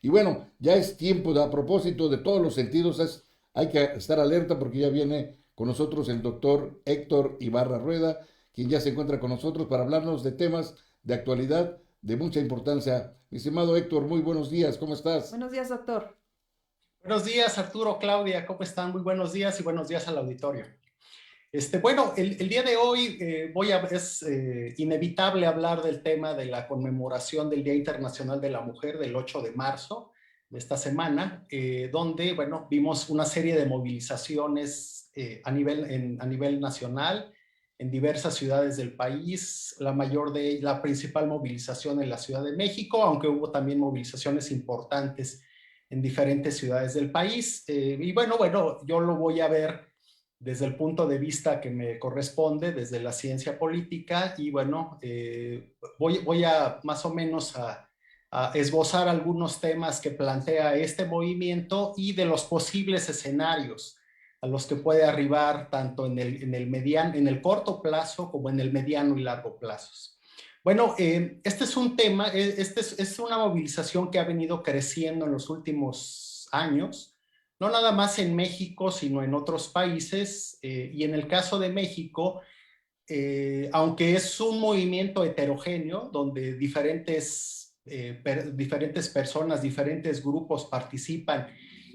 Y bueno, ya es tiempo a propósito de todos los sentidos, hay que estar alerta porque ya viene con nosotros el doctor Héctor Ibarra Rueda, quien ya se encuentra con nosotros para hablarnos de temas de actualidad de mucha importancia. Mi estimado Héctor, muy buenos días, ¿cómo estás? Buenos días, doctor. Buenos días, Arturo, Claudia, ¿cómo están? Muy buenos días y buenos días al auditorio. Bueno, el día de hoy es inevitable hablar del tema de la conmemoración del Día Internacional de la Mujer del 8 de marzo de esta semana, donde, bueno, vimos una serie de movilizaciones a nivel nacional en diversas ciudades del país, la principal movilización en la Ciudad de México, aunque hubo también movilizaciones importantes en diferentes ciudades del país. Y bueno, yo lo voy a ver desde el punto de vista que me corresponde, desde la ciencia política, y bueno, voy a más o menos a esbozar algunos temas que plantea este movimiento y de los posibles escenarios a los que puede arribar tanto en el corto plazo como en el mediano y largo plazos. Bueno, este es un tema, es una movilización que ha venido creciendo en los últimos años, no nada más en México, sino en otros países. Y en el caso de México, aunque es un movimiento heterogéneo, donde diferentes personas, diferentes grupos participan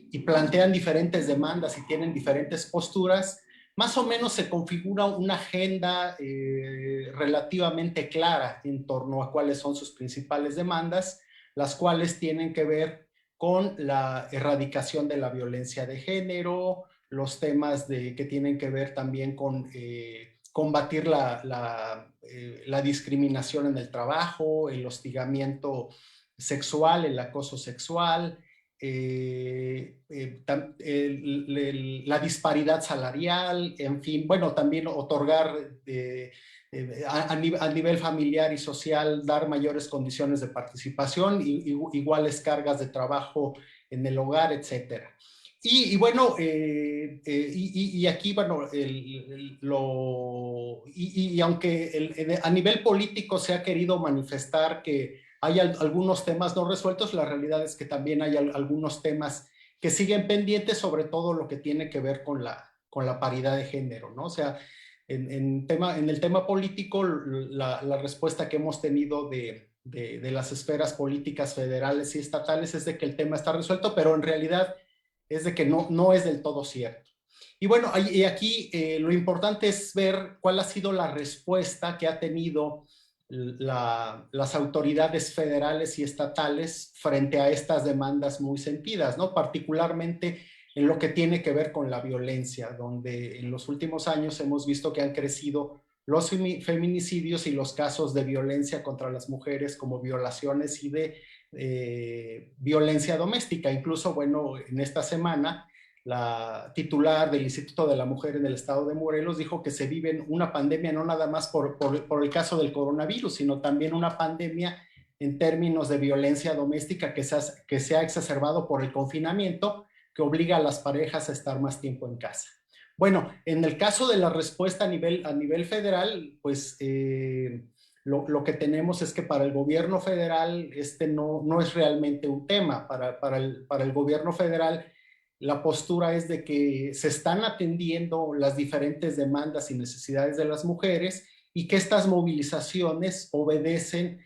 y plantean diferentes demandas y tienen diferentes posturas, más o menos se configura una agenda relativamente clara en torno a cuáles son sus principales demandas, las cuales tienen que ver con la erradicación de la violencia de género, los temas que tienen que ver también con combatir la discriminación en el trabajo, el hostigamiento sexual, el acoso sexual, la disparidad salarial, en fin, bueno, también otorgar a nivel familiar y social, dar mayores condiciones de participación, iguales cargas de trabajo en el hogar, etcétera. Bueno, y aquí, bueno, aunque a nivel político se ha querido manifestar que hay algunos temas no resueltos, la realidad es que también hay algunos temas que siguen pendientes, sobre todo lo que tiene que ver con la paridad de género, ¿no? O sea, en el tema político, la respuesta que hemos tenido de las esferas políticas federales y estatales es de que el tema está resuelto, pero en realidad es de que no es del todo cierto. Y bueno, y aquí lo importante es ver cuál ha sido la respuesta que ha tenido las autoridades federales y estatales frente a estas demandas muy sentidas, ¿no? Particularmente en lo que tiene que ver con la violencia, donde en los últimos años hemos visto que han crecido los feminicidios y los casos de violencia contra las mujeres como violaciones y de violencia doméstica. Incluso, bueno, en esta semana la titular del Instituto de la Mujer en el estado de Morelos dijo que se vive una pandemia no nada más por el caso del coronavirus, sino también una pandemia en términos de violencia doméstica que se ha exacerbado por el confinamiento, que obliga a las parejas a estar más tiempo en casa. Bueno, en el caso de la respuesta a nivel federal, pues lo que tenemos es que para el gobierno federal no es realmente un tema. Para el gobierno federal, la postura es de que se están atendiendo las diferentes demandas y necesidades de las mujeres y que estas movilizaciones obedecen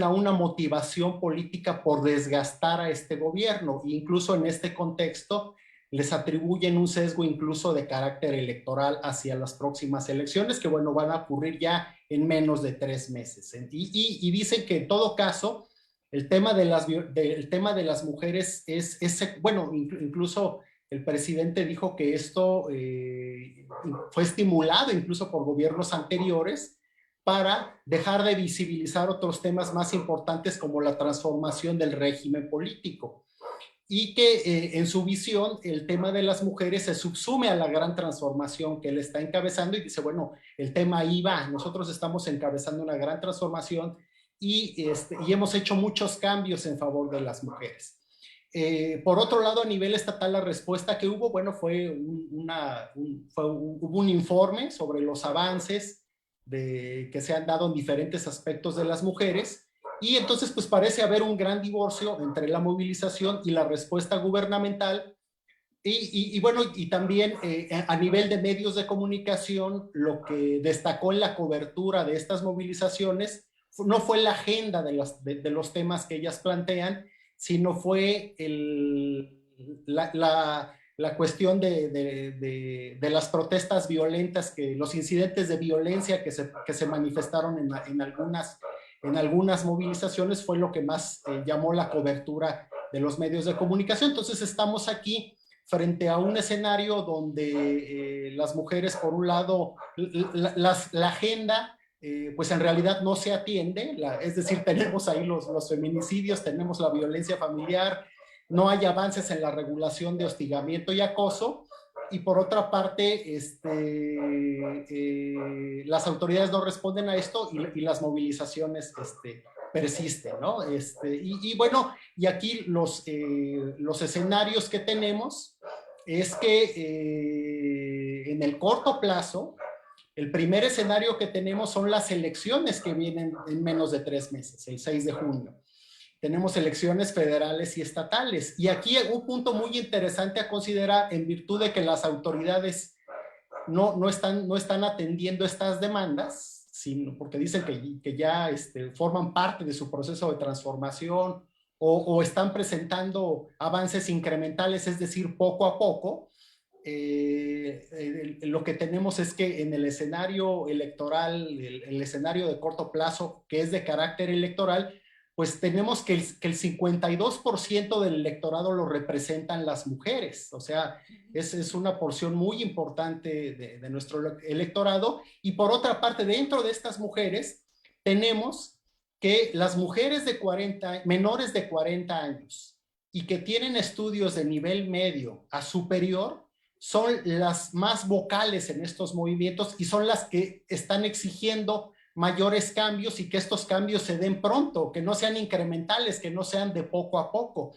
a una motivación política por desgastar a este gobierno. E incluso en este contexto les atribuyen un sesgo incluso de carácter electoral hacia las próximas elecciones, que bueno, van a ocurrir ya en menos de 3 meses. Y dicen que en todo caso, el tema de las mujeres bueno, incluso el presidente dijo que esto fue estimulado incluso por gobiernos anteriores para dejar de visibilizar otros temas más importantes como la transformación del régimen político y que en su visión el tema de las mujeres se subsume a la gran transformación que él está encabezando y dice, bueno, el tema ahí va, nosotros estamos encabezando una gran transformación y hemos hecho muchos cambios en favor de las mujeres. Por otro lado, a nivel estatal, la respuesta que hubo, bueno, hubo un informe sobre los avances que se han dado en diferentes aspectos de las mujeres Y entonces pues parece haber un gran divorcio entre la movilización y la respuesta gubernamental. Bueno, y también a nivel de medios de comunicación, lo que destacó en la cobertura de estas movilizaciones no fue la agenda de los temas que ellas plantean, sino fue la cuestión de las protestas violentas, los incidentes de violencia que se manifestaron en algunas movilizaciones fue lo que más llamó la cobertura de los medios de comunicación. Entonces estamos aquí frente a un escenario donde las mujeres, por un lado, la agenda, pues en realidad no se atiende, es decir, tenemos ahí los feminicidios, tenemos la violencia familiar, no hay avances en la regulación de hostigamiento y acoso, y por otra parte, las autoridades no responden a esto y las movilizaciones persisten, ¿no? Bueno, y aquí los escenarios que tenemos es que en el corto plazo, el primer escenario que tenemos son las elecciones que vienen en menos de 3 meses, el 6 de junio. Tenemos elecciones federales y estatales. Y aquí un punto muy interesante a considerar, en virtud de que las autoridades no están atendiendo estas demandas, sino porque dicen que ya forman parte de su proceso de transformación o están presentando avances incrementales, es decir, poco a poco. Lo que tenemos es que en el escenario electoral, el escenario de corto plazo, que es de carácter electoral, pues tenemos que el 52% del electorado lo representan las mujeres, o sea, es una porción muy importante de nuestro electorado. Y por otra parte, dentro de estas mujeres, tenemos que las mujeres menores de 40 años y que tienen estudios de nivel medio a superior, son las más vocales en estos movimientos y son las que están exigiendo mayores cambios y que estos cambios se den pronto, que no sean incrementales, que no sean de poco a poco.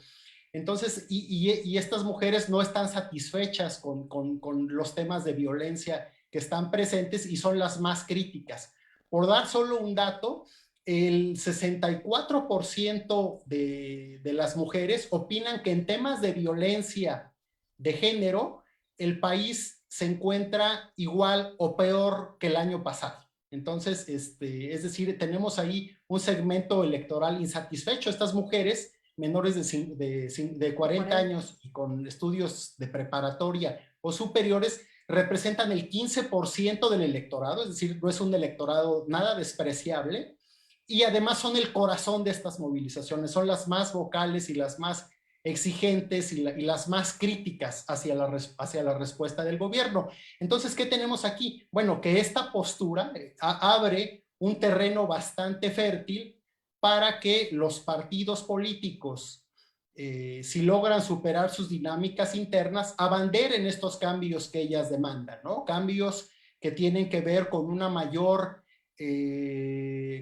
Entonces, estas mujeres no están satisfechas con los temas de violencia que están presentes y son las más críticas. Por dar solo un dato, el 64% de las mujeres opinan que en temas de violencia de género, el país se encuentra igual o peor que el año pasado. Entonces, es decir, tenemos ahí un segmento electoral insatisfecho. Estas mujeres menores de 40 años y con estudios de preparatoria o superiores representan el 15% del electorado, es decir, no es un electorado nada despreciable, y además son el corazón de estas movilizaciones, son las más vocales y las más exigentes y las más críticas hacia la respuesta del gobierno. Entonces, ¿qué tenemos aquí? Bueno, que esta postura abre un terreno bastante fértil para que los partidos políticos, si logran superar sus dinámicas internas, abanderen estos cambios que ellas demandan, ¿no? Cambios que tienen que ver con una mayor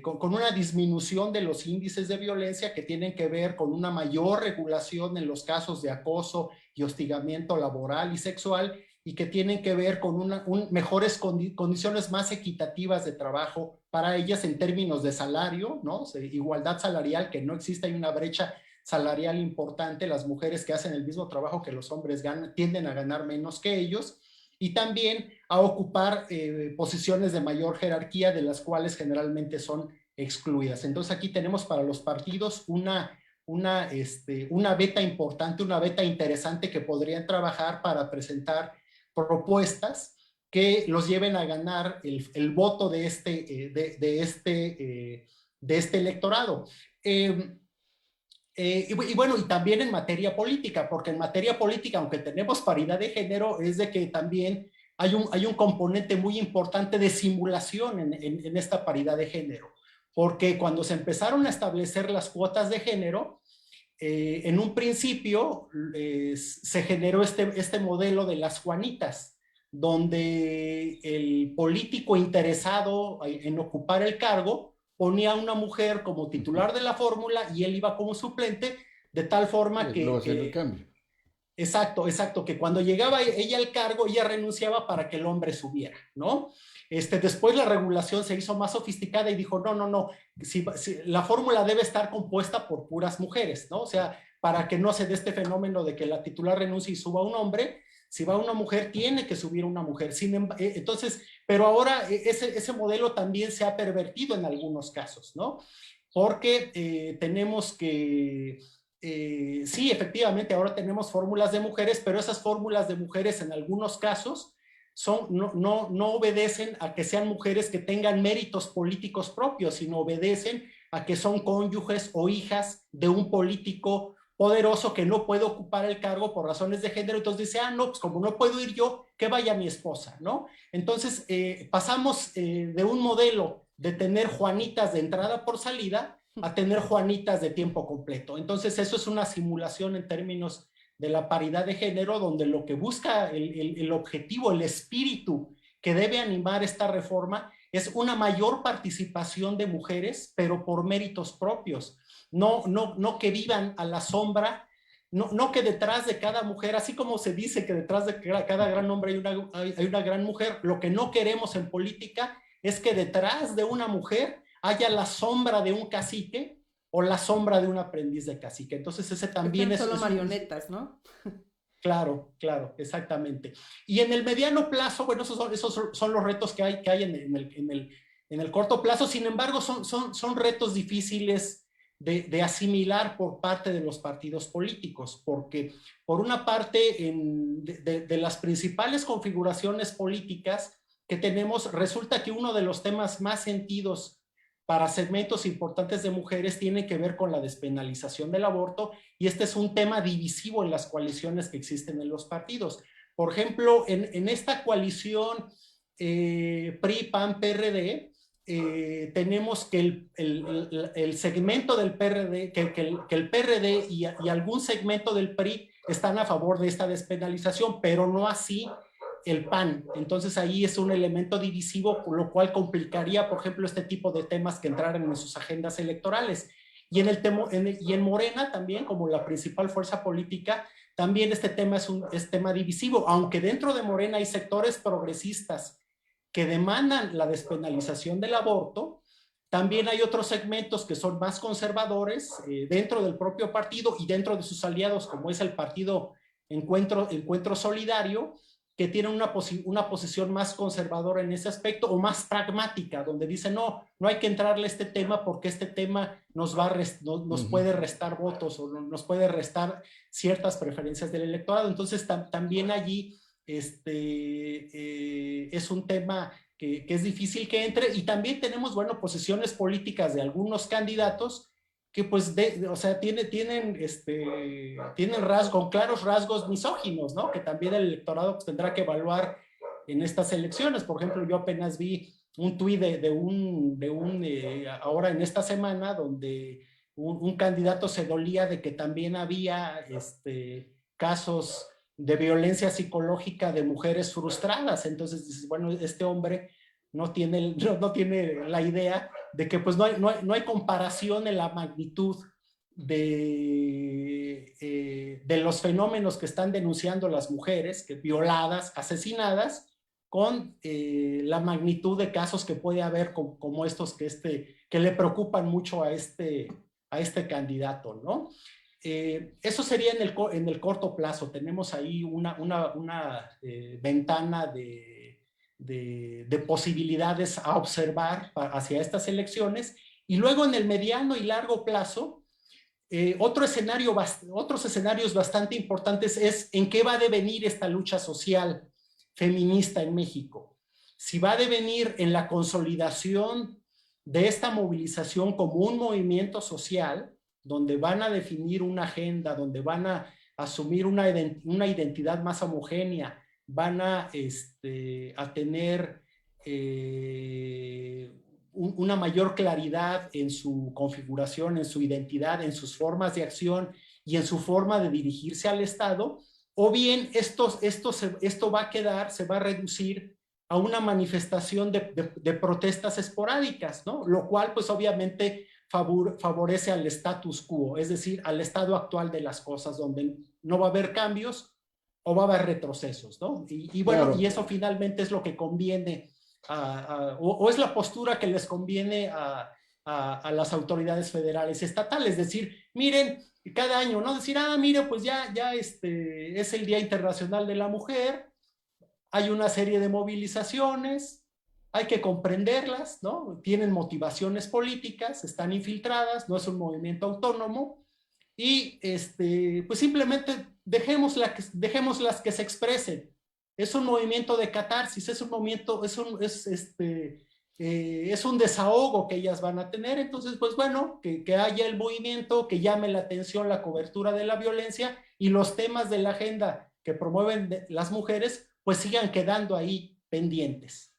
con una disminución de los índices de violencia, que tienen que ver con una mayor regulación en los casos de acoso y hostigamiento laboral y sexual, y que tienen que ver con mejores condiciones más equitativas de trabajo para ellas en términos de salario, ¿no? Igualdad salarial, que no existe, hay una brecha salarial importante, las mujeres que hacen el mismo trabajo que los hombres tienden a ganar menos que ellos, y también a ocupar posiciones de mayor jerarquía, de las cuales generalmente son excluidas. Entonces aquí tenemos para los partidos una beta importante, una beta interesante que podrían trabajar para presentar propuestas que los lleven a ganar el voto de este electorado. Y bueno, y también en materia política, porque en materia política, aunque tenemos paridad de género, es de que también hay un componente muy importante de simulación en esta paridad de género, porque cuando se empezaron a establecer las cuotas de género, en un principio se generó este modelo de las Juanitas, donde el político interesado en ocupar el cargo ponía a una mujer como titular de la fórmula y él iba como suplente, de tal forma Luego hacer el cambio. exacto, que cuando llegaba ella al cargo, ella renunciaba para que el hombre subiera, ¿no? Después la regulación se hizo más sofisticada y dijo, no, no, no, si la fórmula debe estar compuesta por puras mujeres, ¿no? O sea, para que no se dé este fenómeno de que la titular renuncie y suba un hombre, si va una mujer, tiene que subir una mujer. Entonces, pero ahora ese modelo también se ha pervertido en algunos casos, ¿no? Porque tenemos que, sí, efectivamente, ahora tenemos fórmulas de mujeres, pero esas fórmulas de mujeres en algunos casos no obedecen a que sean mujeres que tengan méritos políticos propios, sino obedecen a que son cónyuges o hijas de un político poderoso que no puede ocupar el cargo por razones de género. Entonces dice, no, pues como no puedo ir yo, que vaya mi esposa, ¿no? Entonces pasamos de un modelo de tener Juanitas de entrada por salida a tener Juanitas de tiempo completo. Entonces eso es una simulación en términos de la paridad de género, donde lo que busca el objetivo, el espíritu que debe animar esta reforma es una mayor participación de mujeres, pero por méritos propios. No que vivan a la sombra, no que detrás de cada mujer, así como se dice que detrás de cada gran hombre hay una gran mujer, lo que no queremos en política es que detrás de una mujer haya la sombra de un cacique o la sombra de un aprendiz de cacique. Entonces ese también es solo marionetas, ¿no? Claro, claro, exactamente. Y en el mediano plazo, bueno, esos son los retos que hay en el corto plazo. Sin embargo, son retos difíciles de asimilar por parte de los partidos políticos, porque por una parte, de las principales configuraciones políticas que tenemos, resulta que uno de los temas más sentidos para segmentos importantes de mujeres tiene que ver con la despenalización del aborto, y este es un tema divisivo en las coaliciones que existen en los partidos. Por ejemplo, en esta coalición PRI, PAN, PRD, tenemos que el segmento del PRD, que el PRD y algún segmento del PRI están a favor de esta despenalización, pero no así el PAN. Entonces ahí es un elemento divisivo, lo cual complicaría, por ejemplo, este tipo de temas que entraran en sus agendas electorales. Y en Morena también, como la principal fuerza política, también este tema es tema divisivo, aunque dentro de Morena hay sectores progresistas que demandan la despenalización del aborto. También hay otros segmentos que son más conservadores dentro del propio partido y dentro de sus aliados, como es el partido Encuentro Solidario, que tienen una posición más conservadora en ese aspecto o más pragmática, donde dicen no hay que entrarle a este tema porque este tema nos puede restar votos o nos puede restar ciertas preferencias del electorado. Entonces también allí es un tema que es difícil que entre, y también tenemos, bueno, posiciones políticas de algunos candidatos que pues, o sea, tienen claros rasgos misóginos, ¿no? Que también el electorado pues, tendrá que evaluar en estas elecciones. Por ejemplo, yo apenas vi un tuit ahora en esta semana, donde un candidato se dolía de que también había casos de violencia psicológica de mujeres frustradas. Entonces dices, bueno, este hombre no tiene la idea de que pues no hay comparación en la magnitud de los fenómenos que están denunciando las mujeres, que violadas, asesinadas, con la magnitud de casos que puede haber como estos que le preocupan mucho a este candidato, ¿no? Eso sería en el corto plazo. Tenemos ahí una ventana de posibilidades a observar hacia estas elecciones. Y luego en el mediano y largo plazo, otros escenarios bastante importantes es en qué va a devenir esta lucha social feminista en México. Si va a devenir en la consolidación de esta movilización como un movimiento social, donde van a definir una agenda, donde van a asumir una identidad más homogénea, van a tener una mayor claridad en su configuración, en su identidad, en sus formas de acción y en su forma de dirigirse al Estado, o bien esto se va a reducir a una manifestación de protestas esporádicas, ¿no? Lo cual pues obviamente favorece al status quo, es decir, al estado actual de las cosas, donde no va a haber cambios o va a haber retrocesos, ¿no? Y bueno, claro, y eso finalmente es lo que conviene o es la postura que les conviene a las autoridades federales y estatales. Decir, miren, cada año, ¿no? Decir, mire, pues ya es el Día Internacional de la Mujer, hay una serie de movilizaciones, hay que comprenderlas, ¿no? Tienen motivaciones políticas, están infiltradas, no es un movimiento autónomo, y pues simplemente dejémoslas que se expresen. Es un movimiento de catarsis, es un movimiento, es un desahogo que ellas van a tener. Entonces, pues bueno, que haya el movimiento, que llame la atención la cobertura de la violencia, y los temas de la agenda que promueven las mujeres, pues sigan quedando ahí pendientes.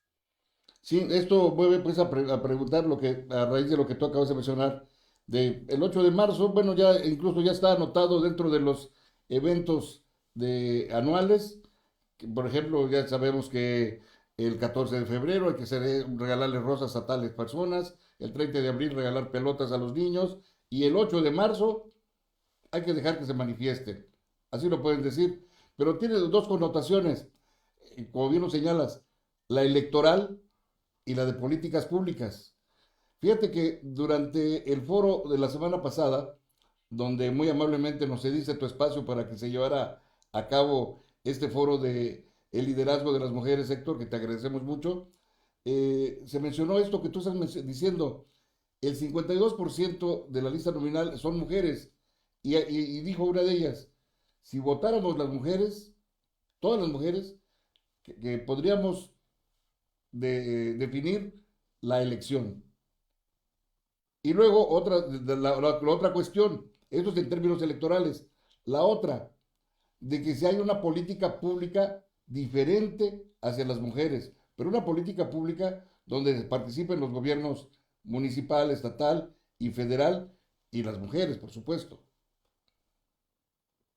Sí, esto vuelve pues a preguntar lo que, a raíz de lo que tú acabas de mencionar, de el 8 de marzo, bueno, ya incluso ya está anotado dentro de los eventos anuales, que, por ejemplo, ya sabemos que el 14 de febrero hay que regalarle rosas a tales personas, el 30 de abril regalar pelotas a los niños, y el 8 de marzo hay que dejar que se manifiesten. Así lo pueden decir, pero tiene dos connotaciones, como bien lo señalas, la electoral y la de políticas públicas. Fíjate que durante el foro de la semana pasada, donde muy amablemente nos cediste tu espacio para que se llevara a cabo este foro de el liderazgo de las mujeres, Héctor, que te agradecemos mucho, se mencionó esto que tú estás diciendo, el 52% de la lista nominal son mujeres, y dijo una de ellas, si votáramos las mujeres, todas las mujeres, que podríamos definir la elección. Y luego la otra cuestión, esto es en términos electorales, la otra, de que si hay una política pública diferente hacia las mujeres, pero una política pública donde participen los gobiernos municipal, estatal y federal y las mujeres, por supuesto.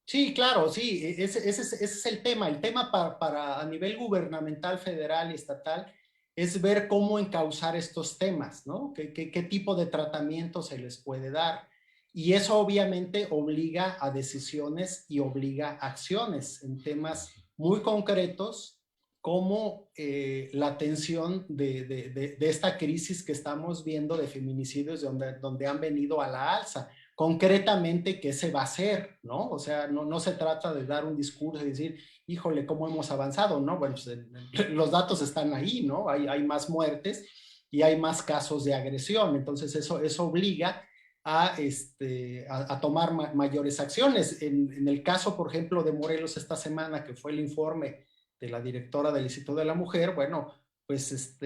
Sí, claro, sí, ese es el tema. El tema para a nivel gubernamental, federal y estatal es ver cómo encauzar estos temas, ¿no? ¿Qué tipo de tratamiento se les puede dar? Y eso obviamente obliga a decisiones y obliga a acciones en temas muy concretos, como la atención de esta crisis que estamos viendo de feminicidios, donde han venido a la alza. Concretamente, ¿qué se va a hacer? ¿No? O sea, no se trata de dar un discurso y decir, híjole, ¿cómo hemos avanzado? ¿No? Bueno, pues, los datos están ahí, ¿no? Hay más muertes y hay más casos de agresión. Entonces, eso obliga a tomar mayores acciones. En el caso, por ejemplo, de Morelos esta semana, que fue el informe de la directora del Instituto de la Mujer, bueno, pues,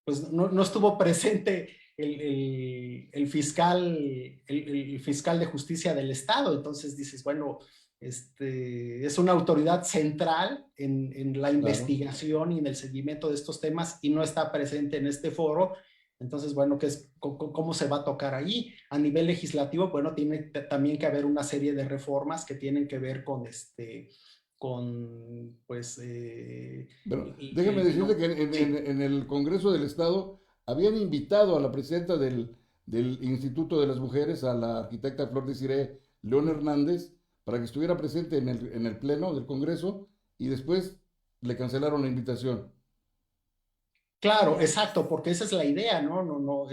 pues no estuvo presente el fiscal de justicia del estado. Entonces dices, bueno, es una autoridad central en la Claro. investigación y en el seguimiento de estos temas, y no está presente en este foro. Entonces, bueno, ¿cómo se va a tocar ahí? A nivel legislativo, bueno, tiene también que haber una serie de reformas que tienen que ver con pues, Pero déjame decirte que sí. en el Congreso del Estado habían invitado a la presidenta del Instituto de las Mujeres, a la arquitecta Flor Desiree León Hernández, para que estuviera presente en el Pleno del Congreso, y después le cancelaron la invitación. Claro, exacto, porque esa es la idea, ¿no? No,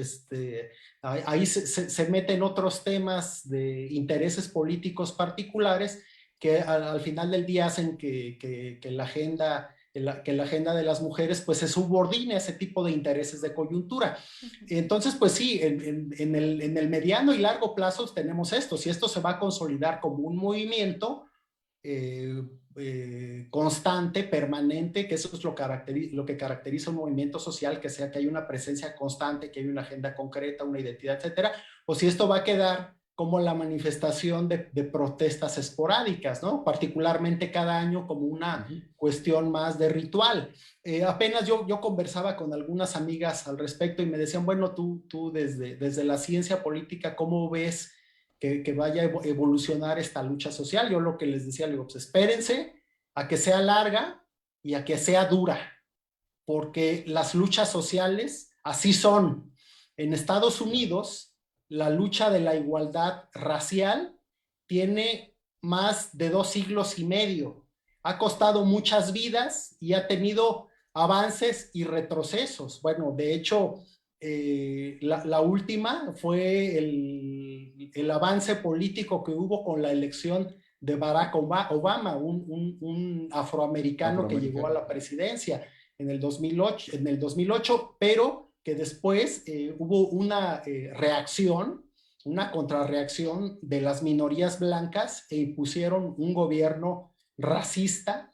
ahí se meten otros temas de intereses políticos particulares que al final del día hacen que la agenda de las mujeres pues se subordine a ese tipo de intereses de coyuntura. Entonces, pues sí, en el mediano y largo plazo tenemos esto. Si esto se va a consolidar como un movimiento, eh, constante, permanente, que eso es lo que caracteriza un movimiento social, que sea que hay una presencia constante, que hay una agenda concreta, una identidad, etcétera, o si esto va a quedar como la manifestación de protestas esporádicas, ¿no? Particularmente cada año como una Ujú. cuestión más de ritual. Apenas yo conversaba con algunas amigas al respecto y me decían, bueno, tú desde la ciencia política, ¿cómo ves que vaya a evolucionar esta lucha social? Yo lo que les decía, les digo, pues espérense a que sea larga y a que sea dura, porque las luchas sociales así son. En Estados Unidos, la lucha de la igualdad racial tiene más de 2 siglos y medio. Ha costado muchas vidas y ha tenido avances y retrocesos. Bueno, de hecho, la última fue el avance político que hubo con la elección de Barack Obama, un afroamericano que llegó a Afroamericano. la presidencia en el 2008, pero que después hubo una reacción, una contrarreacción de las minorías blancas e impusieron un gobierno racista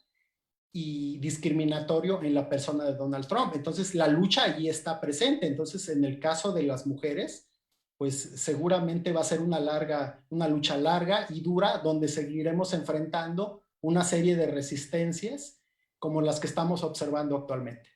y discriminatorio en la persona de Donald Trump. Entonces, la lucha allí está presente. Entonces, en el caso de las mujeres, pues seguramente va a ser una lucha larga y dura, donde seguiremos enfrentando una serie de resistencias como las que estamos observando actualmente.